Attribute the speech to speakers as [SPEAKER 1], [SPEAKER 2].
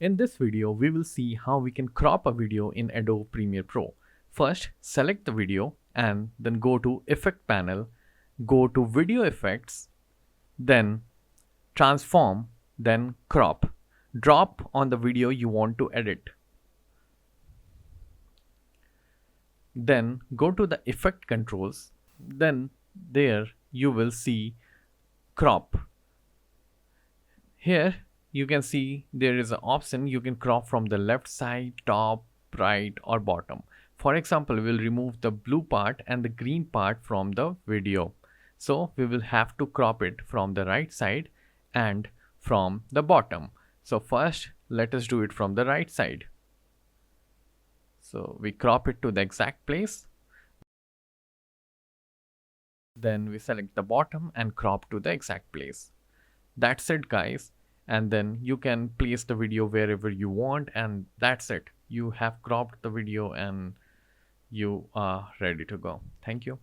[SPEAKER 1] In this video, we will see how we can crop a video in Adobe Premiere Pro. First, select the video and then go to Effect panel, go to Video Effects, then Transform, then Crop. Drop on the video you want to edit. Then go to the Effect controls. Then there you will see Crop. Here you can see there is an option you can crop from the left side, top, right or bottom. For example, we'll remove the blue part and the green part from the video. So we will have to crop it from the right side and from the bottom. So first let us do it from the right side. So we crop it to the exact place. Then we select the bottom and crop to the exact place. That's it, guys. And then you can place the video wherever you want, and that's it. You have cropped the video and you are ready to go. Thank you.